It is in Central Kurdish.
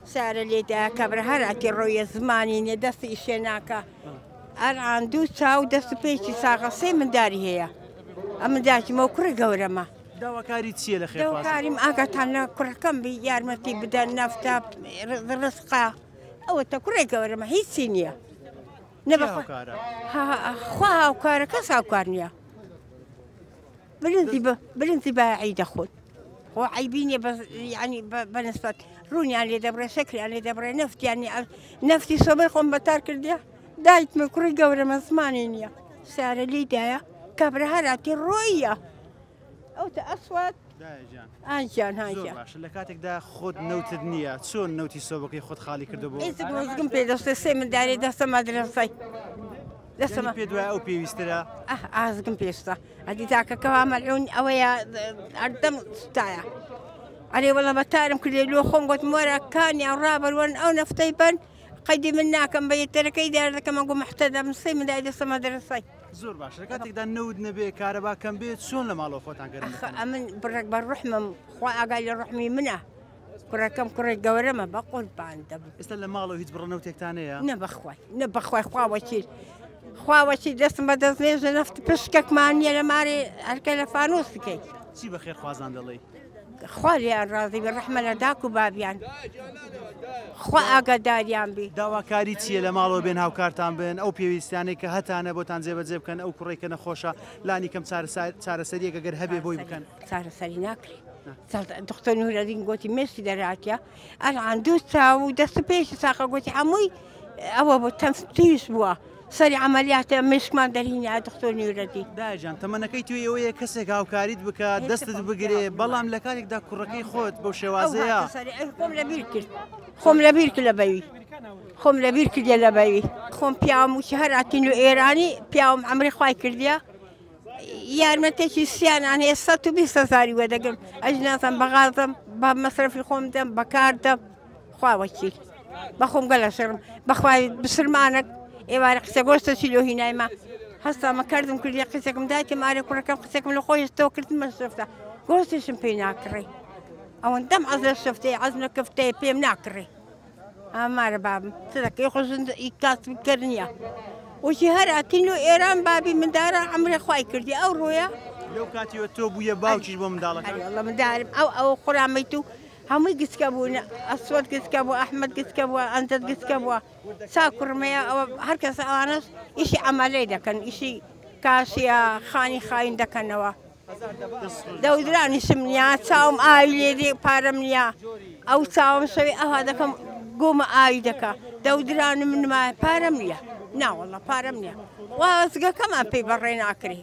سارة ليدا كبر هراتي روي زماني دست إشيناكا الآن دوسا ودست بيشي ساقا سي من داري هي أما داري موكري قورما داواکاری چییە لە دو خێرخواز؟ كارم أقاتنا كركم بيارمتي بدا نفتا رزقا أو تكري قورما هي سينيا نبخ ها خواها وكارا كسا وكارنيا بلنتي بعيد أخذ هو عيبيني بس يعني بنسبة روني يعني دبر شكلي يعني دبر نفط يعني نفتي صبيخهم بتارك الديا دايت مكري قورة مسمانينيا سارة لي دايا كبر هراتي الرؤية أو تأصوات آنجان هاجان باش لە کاتێکدا خۆت نەوتت نییە چۆن نەوتی سۆبەکەی خۆت خاڵی کردو بۆ إذا بوزقم بيدوس سي من داري دست مدرسة دست پێ دوای ئەو پێویسترە أزقم بيستا هذه ذاك كوام العون أو يا أردم ستايا علي والله بتعلم كل لو خون قلت مورا كان يا رابر وان أو نفتيبن قيدي منا كم بيترك يدار كم أقوم محتدى من صي من دايد مدرسة زۆر باش لە کاتێکدا نەود نەبێ کارەبا کەم بێت چۆن لە ماڵەوە خۆتان گەرم أمن برك بالرحمة خوا أقال الرحمة منه كركم كرة جورمة بقول باندب ئێستا لە ماڵەوە هیچ بڕەنەوتێکتانەیە نبخوي خوا وشيل دست مدرسة نيجي نفط بشكك مانيا لماري أركلا فانوس كي چی بە خێرخوازان دەڵێی؟ خوالي الراضي بالرحمة لداكو بابيان خوا أقداريان بي داواکاری چییە لە ماڵەوە بێن هاوکارتان بن ئەو پێویستیانەی کە هەتانە بۆتان جێبەجێ بکەن ئەو کوڕێکە نەخۆشە لانی کەم چارەسەریەک ئەگەر هەبێ بۆی بکەن صار سريناكري دكتور نور الدين قوتي ميسي دراتيا الآن دوستا ودست بيش ساقا قوتي عموي أو تنفتيش بوا صار عمليات مش ما دارين يا دكتور نور الدين داجان تەمەنەکەی توی ئەوەیە کەسێک هاوکاریت بکات دەستت بگرێ بەڵام لە کاتێکدا کوڕەکەی خۆت بەو شێوازەیە خۆم لەبیرکرد لەبەوی خۆم لەبیرکرد لەبەوی خۆم پیاوم و شەهراتین و ئێرانی پیاوم عەمری خوای کردیە یارمەتێکی سییانان هەیە 120,000 وەدەگرم ئەجناسم بەغازم بە مەسرفی خۆم دەم بەکار دەم خواوەکی بەخۆم گەلە شڕم بەخوای بسرمانك ئێوارە قسە گۆشتە چیلۆ هینایمە هەستامە کردم کردی قسێکم دایکە مارێ کوڕەکەم قسێکم لە خۆی تۆ کردمە شفتە گۆشتشم پێی ناکڕێ ئەوەندەم عەز لە شفتەیە عەز لە کەفتەیە پێم ناکڕێ ئامارە بابم چ دەکەی خۆشن کاسبکردنیە وشی هەراتین و ئێران بابی مندارە عەمری خوای کردی ئەو ڕۆیە لەو کاتیوە تۆ بوویە باوکیش بۆ منداڵەکە والله مندارم ئەو قوڕامەیت و هەمووی گسکە بوون ئەسوەد گسکە بووە ئەحمەد گسکە بووە ئەنجەد گسکە بووە چا کوڕمەیە ئەوە هەر کەس ئەوانەش ئیشی عەمەلەی دەکەن ئیشی کاشیە خانی خاین دەکەنەوە دەودرانیشم نییە چاوم ئاوی لێدێ پارەم نییە ئەو چاوم شەوی ئەوها دەکەم گۆمە ئاوی دەکا دەودرانم نمایە پارەم نییە ناوەڵڵە پارەم نییە وازگەکەمان پێی بەڕێ ناکرێ